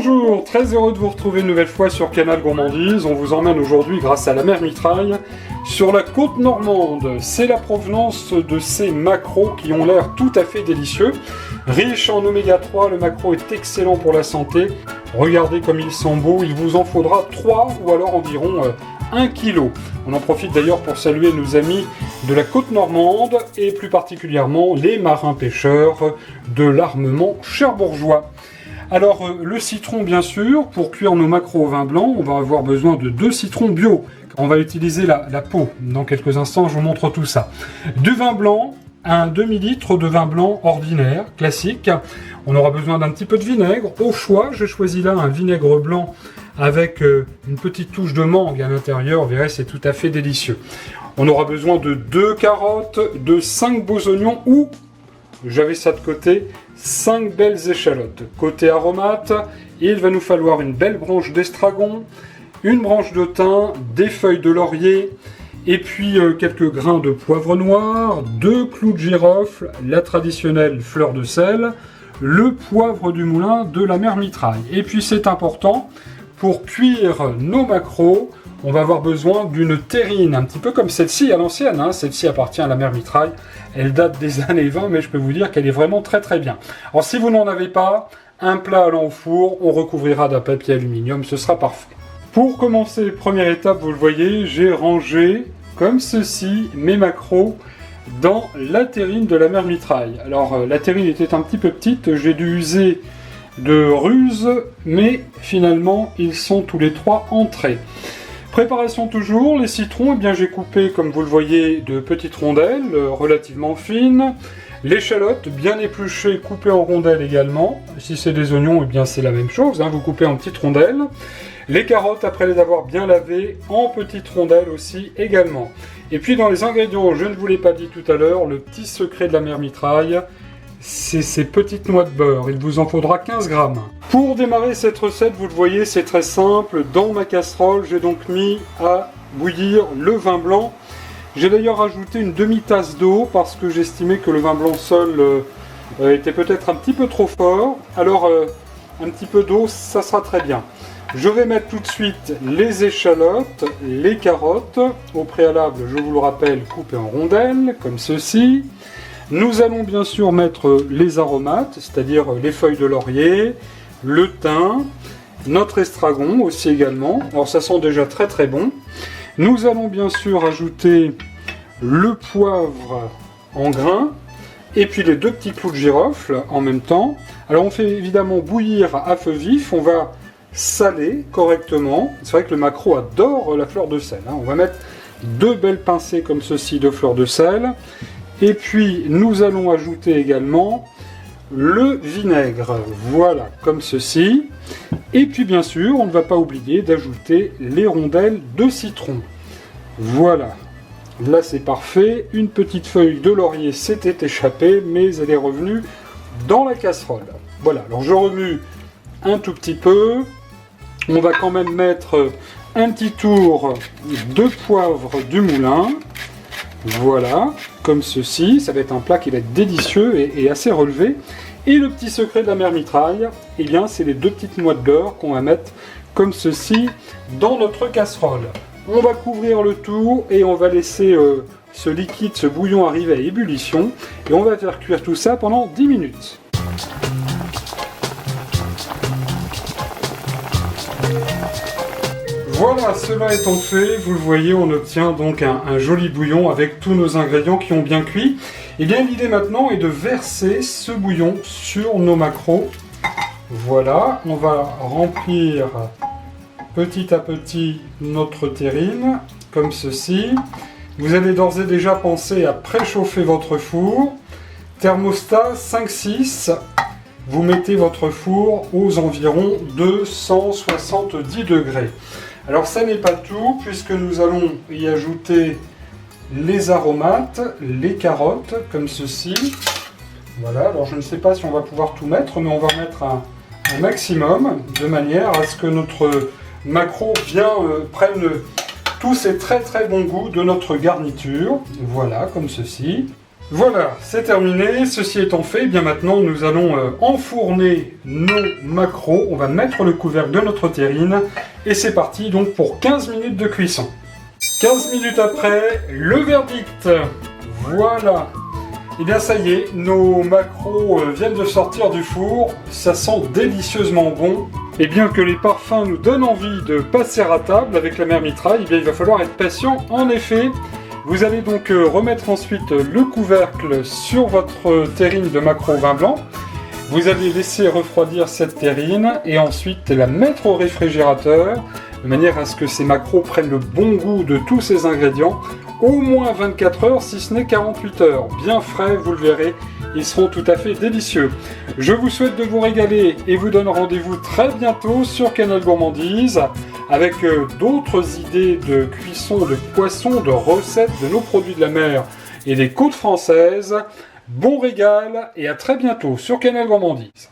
Bonjour, très heureux de vous retrouver une nouvelle fois sur Canal Gourmandise. On vous emmène aujourd'hui, grâce à la mer Mitraille, sur la côte normande. C'est la provenance de ces maquereaux qui ont l'air tout à fait délicieux. Riche en oméga 3, le maquereau est excellent pour la santé. Regardez comme ils sont beaux, il vous en faudra 3 ou alors environ 1 kg. On en profite d'ailleurs pour saluer nos amis de la côte normande et plus particulièrement les marins pêcheurs de l'armement cherbourgeois. Alors le citron bien sûr, pour cuire nos maquereaux au vin blanc, on va avoir besoin de 2 citrons bio. On va utiliser la peau, dans quelques instants je vous montre tout ça. Du vin blanc, un demi-litre de vin blanc ordinaire, classique. On aura besoin d'un petit peu de vinaigre. Au choix, j'ai choisi là un vinaigre blanc avec une petite touche de mangue à l'intérieur. Vous verrez, c'est tout à fait délicieux. On aura besoin de 2 carottes, de 5 beaux oignons ou, j'avais ça de côté, 5 belles échalotes. Côté aromate, il va nous falloir une belle branche d'estragon, une branche de thym, des feuilles de laurier, et puis quelques grains de poivre noir, 2 clous de girofle, la traditionnelle fleur de sel, le poivre du moulin de la mer Mitraille. Et puis c'est important, pour cuire nos maquereaux, on va avoir besoin d'une terrine, un petit peu comme celle-ci à l'ancienne, hein. Celle-ci appartient à la mer Mitraille, elle date des années 20, mais je peux vous dire qu'elle est vraiment très très bien. Alors si vous n'en avez pas, un plat allant au four, on recouvrira d'un papier aluminium, ce sera parfait. Pour commencer, première étape, vous le voyez, j'ai rangé, comme ceci, mes maquereaux dans la terrine de la mer Mitraille. Alors la terrine était un petit peu petite, j'ai dû user de ruse, mais finalement ils sont tous les 3 entrés. Préparation toujours, les citrons, eh bien j'ai coupé comme vous le voyez de petites rondelles relativement fines. L'échalote bien épluchée, coupée en rondelles également. Si c'est des oignons, eh bien c'est la même chose, hein, vous coupez en petites rondelles. Les carottes, après les avoir bien lavées, en petites rondelles aussi également. Et puis dans les ingrédients, je ne vous l'ai pas dit tout à l'heure, le petit secret de la mer Mitraille, c'est ces petites noix de beurre. Il vous en faudra 15 grammes. Pour démarrer cette recette, vous le voyez, c'est très simple. Dans ma casserole, j'ai donc mis à bouillir le vin blanc. J'ai d'ailleurs ajouté une demi-tasse d'eau parce que j'estimais que le vin blanc seul était peut-être un petit peu trop fort. Alors, un petit peu d'eau, ça sera très bien. Je vais mettre tout de suite les échalotes, les carottes. Au préalable, je vous le rappelle, coupées en rondelles, comme ceci. Nous allons bien sûr mettre les aromates, c'est-à-dire les feuilles de laurier, le thym, notre estragon aussi également. Alors ça sent déjà très très bon. Nous allons bien sûr ajouter le poivre en grains et puis les 2 petits clous de girofle en même temps. Alors on fait évidemment bouillir à feu vif, on va saler correctement. C'est vrai que le maquereau adore la fleur de sel, hein. On va mettre 2 belles pincées comme ceci de fleur de sel. Et puis nous allons ajouter également le vinaigre, voilà, comme ceci. Et puis bien sûr, on ne va pas oublier d'ajouter les rondelles de citron. Voilà, là c'est parfait. Une petite feuille de laurier s'était échappée, mais elle est revenue dans la casserole. Voilà, alors je remue un tout petit peu. On va quand même mettre un petit tour de poivre du moulin. Voilà, comme ceci, ça va être un plat qui va être délicieux et assez relevé. Et le petit secret de la mer Mitraille, eh bien, c'est les 2 petites noix de beurre qu'on va mettre comme ceci dans notre casserole. On va couvrir le tout et on va laisser ce liquide, ce bouillon arriver à ébullition. Et on va faire cuire tout ça pendant 10 minutes. Voilà, cela étant fait, vous le voyez, on obtient donc un joli bouillon avec tous nos ingrédients qui ont bien cuit. Et bien l'idée maintenant est de verser ce bouillon sur nos maquereaux. Voilà, on va remplir petit à petit notre terrine, comme ceci. Vous allez d'ores et déjà penser à préchauffer votre four. Thermostat 5-6. Vous mettez votre four aux environs 270 degrés. Alors ça n'est pas tout, puisque nous allons y ajouter les aromates, les carottes, comme ceci. Voilà, alors je ne sais pas si on va pouvoir tout mettre, mais on va mettre un maximum, de manière à ce que notre maquereau bien prenne tous ces très très bons goûts de notre garniture. Voilà, comme ceci. Voilà, c'est terminé. Ceci étant fait, eh bien maintenant nous allons enfourner nos maquereaux. On va mettre le couvercle de notre terrine. Et c'est parti donc pour 15 minutes de cuisson. 15 minutes après, le verdict. Voilà. Et bien ça y est, nos maquereaux viennent de sortir du four. Ça sent délicieusement bon. Et bien que les parfums nous donnent envie de passer à table avec la mère mitraille, eh bien il va falloir être patient. En effet, vous allez donc remettre ensuite le couvercle sur votre terrine de maquereau vin blanc. Vous allez laisser refroidir cette terrine et ensuite la mettre au réfrigérateur de manière à ce que ces maquereaux prennent le bon goût de tous ces ingrédients. Au moins 24 heures, si ce n'est 48 heures. Bien frais, vous le verrez, ils seront tout à fait délicieux. Je vous souhaite de vous régaler et vous donne rendez-vous très bientôt sur Canal Gourmandise avec d'autres idées de cuisson de poissons, de recettes de nos produits de la mer et des côtes françaises. Bon régal et à très bientôt sur Canal Gourmandise.